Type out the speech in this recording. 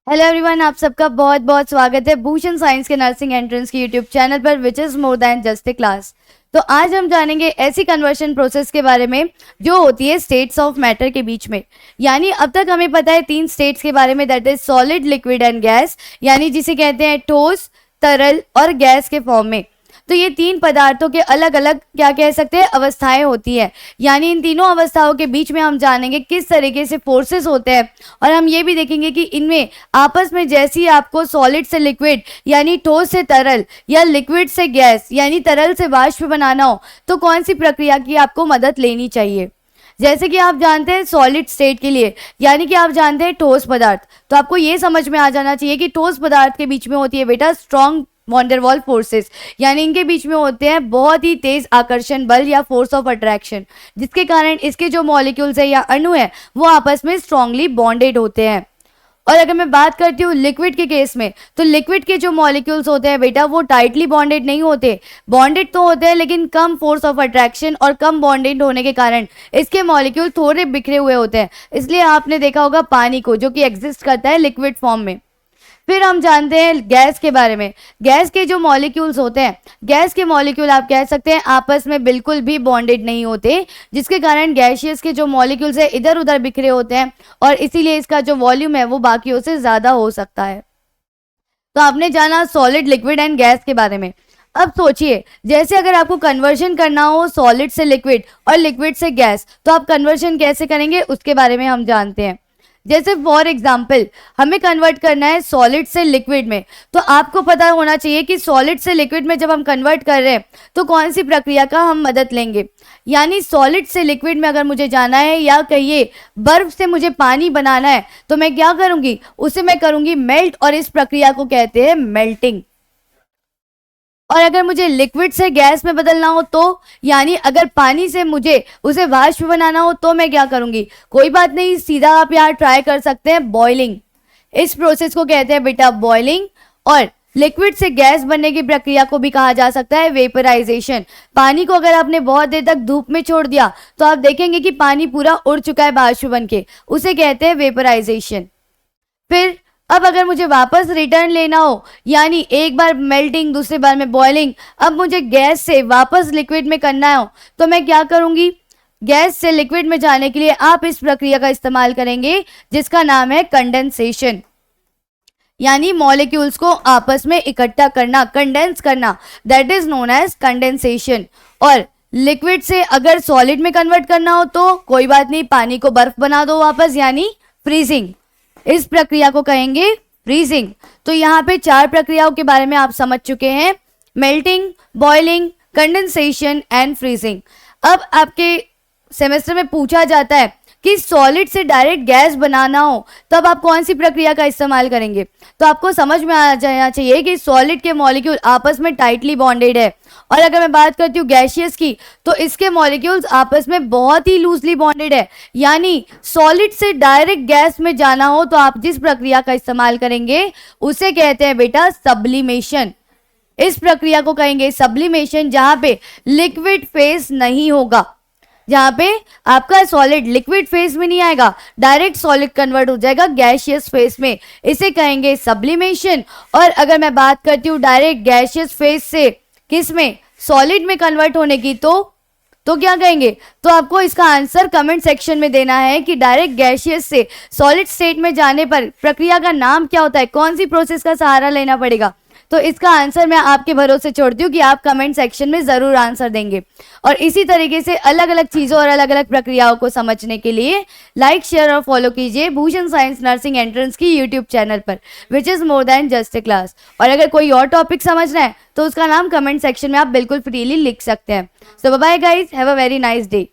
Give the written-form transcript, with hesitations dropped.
Hello everyone, आप सबका बहुत बहुत स्वागत है भूषण साइंस के नर्सिंग एंट्रेंस की यूट्यूब चैनल पर which is more than just a class. तो आज हम जानेंगे ऐसी कन्वर्शन प्रोसेस के बारे में जो होती है स्टेट्स ऑफ मैटर के बीच में। यानी अब तक हमें पता है 3 स्टेट्स के बारे में, that is solid, liquid and gas, यानी जिसे कहते हैं ठोस, तरल और गैस के फॉर्म में। तो ये 3 पदार्थों के अलग अलग क्या कह सकते हैं अवस्थाएं होती है। यानी इन तीनों अवस्थाओं के बीच में हम जानेंगे किस तरीके से फोर्सेस होते हैं, और हम ये भी देखेंगे कि इनमें आपस में जैसे ही आपको सॉलिड से लिक्विड यानी ठोस से तरल या लिक्विड से गैस यानी तरल से वाष्प बनाना हो तो कौन सी प्रक्रिया की आपको मदद लेनी चाहिए। जैसे कि आप जानते हैं सॉलिड स्टेट के लिए, यानी कि आप जानते हैं ठोस पदार्थ, तो आपको ये समझ में आ जाना चाहिए कि ठोस पदार्थ के बीच में होती है बेटा स्ट्रॉन्ग वॉन्डरवॉल फोर्सेस, यानी इनके बीच में होते हैं बहुत ही तेज आकर्षण बल या फोर्स ऑफ अट्रैक्शन, जिसके कारण इसके जो मॉलिक्यूल्स है या अणु है वो आपस में स्ट्रांगली बॉन्डेड होते हैं। और अगर मैं बात करती हूँ लिक्विड के केस में, तो लिक्विड के जो मॉलिक्यूल्स होते हैं बेटा वो टाइटली बॉन्डेड नहीं होते, बॉन्डेड तो होते हैं लेकिन कम फोर्स ऑफ अट्रैक्शन और कम बॉन्डेड होने के कारण इसके मॉलिक्यूल थोड़े बिखरे हुए होते हैं। इसलिए आपने देखा होगा पानी को, जो कि एग्जिस्ट करता है लिक्विड फॉर्म में। फिर हम जानते हैं गैस के बारे में। गैस के जो मॉलिक्यूल्स होते हैं, गैस के मॉलिक्यूल आप कह सकते हैं आपस में बिल्कुल भी बॉन्डेड नहीं होते, जिसके कारण गैसियस के जो मॉलिक्यूल्स है इधर उधर बिखरे होते हैं और इसीलिए इसका जो वॉल्यूम है वो बाकियों से ज़्यादा हो सकता है। तो आपने जाना सॉलिड, लिक्विड एंड गैस के बारे में। अब सोचिए, जैसे अगर आपको कन्वर्शन करना हो सॉलिड से लिक्विड और लिक्विड से गैस, तो आप कन्वर्शन कैसे करेंगे उसके बारे में हम जानते हैं। जैसे फॉर एग्जाम्पल हमें कन्वर्ट करना है सॉलिड से लिक्विड में, तो आपको पता होना चाहिए कि सॉलिड से लिक्विड में जब हम कन्वर्ट कर रहे हैं तो कौन सी प्रक्रिया का हम मदद लेंगे। यानी सॉलिड से लिक्विड में अगर मुझे जाना है या कहिए बर्फ से मुझे पानी बनाना है तो मैं क्या करूंगी, उसे मैं करूंगी मेल्ट, और इस प्रक्रिया को कहते हैं मेल्टिंग। और अगर मुझे लिक्विड से गैस में बदलना हो तो, यानी अगर पानी से मुझे उसे वाष्प बनाना हो तो मैं क्या करूंगी, कोई बात नहीं, सीधा आप यहाँ ट्राई कर सकते हैं बॉइलिंग। इस प्रोसेस को कहते हैं बेटा बॉइलिंग। और लिक्विड से गैस बनने की प्रक्रिया को भी कहा जा सकता है वेपराइजेशन। पानी को अगर आपने बहुत देर तक धूप में छोड़ दिया तो आप देखेंगे कि पानी पूरा उड़ चुका है वाष्प बन के, उसे कहते हैं वेपराइजेशन। फिर अब अगर मुझे वापस रिटर्न लेना हो, यानी एक बार मेल्टिंग दूसरी बार में बॉइलिंग, अब मुझे गैस से वापस लिक्विड में करना हो तो मैं क्या करूंगी, गैस से लिक्विड में जाने के लिए आप इस प्रक्रिया का इस्तेमाल करेंगे जिसका नाम है कंडेंसेशन, यानी मॉलिक्यूल्स को आपस में इकट्ठा करना, कंडेंस करना, that is known as condensation. और लिक्विड से अगर सॉलिड में कन्वर्ट करना हो तो कोई बात नहीं, पानी को बर्फ बना दो वापस, यानी फ्रीजिंग। इस प्रक्रिया को कहेंगे फ्रीजिंग। तो यहाँ पे 4 प्रक्रियाओं के बारे में आप समझ चुके हैं, melting, boiling, condensation and freezing. अब आपके सेमेस्टर में पूछा जाता है कि सॉलिड से डायरेक्ट गैस बनाना हो तब आप कौन सी प्रक्रिया का इस्तेमाल करेंगे। तो आपको समझ में आ जाना चाहिए कि सॉलिड के मॉलिक्यूल आपस में टाइटली बॉन्डेड है, और अगर मैं बात करती हूँ गैसियस की तो इसके मॉलिक्यूल्स आपस में बहुत ही लूजली बॉन्डेड है। यानी सॉलिड से डायरेक्ट गैस में जाना हो तो आप जिस प्रक्रिया का इस्तेमाल करेंगे उसे कहते हैं बेटा सब्लिमेशन। इस प्रक्रिया को कहेंगे सब्लिमेशन, जहां पे लिक्विड फेज नहीं होगा, जहां पे आपका सॉलिड लिक्विड फेज में नहीं आएगा, डायरेक्ट सॉलिड कन्वर्ट हो जाएगा गैसियस फेज में, इसे कहेंगे सब्लिमेशन। और अगर मैं बात करती हूँ डायरेक्ट गैसियस फेज से किस में, सॉलिड में कन्वर्ट होने की, तो क्या कहेंगे, तो आपको इसका आंसर कमेंट सेक्शन में देना है कि डायरेक्ट गैसियस से सॉलिड स्टेट में जाने पर प्रक्रिया का नाम क्या होता है, कौन सी प्रोसेस का सहारा लेना पड़ेगा। तो इसका आंसर मैं आपके भरोसे छोड़ती हूँ कि आप कमेंट सेक्शन में ज़रूर आंसर देंगे। और इसी तरीके से अलग अलग चीज़ों और अलग अलग प्रक्रियाओं को समझने के लिए लाइक, शेयर और फॉलो कीजिए भूषण साइंस नर्सिंग एंट्रेंस की यूट्यूब चैनल पर, which is more than just a class. और अगर कोई और टॉपिक समझना है तो उसका नाम कमेंट सेक्शन में आप बिल्कुल फ्रीली लिख सकते हैं। So bye guys, have a very nice day.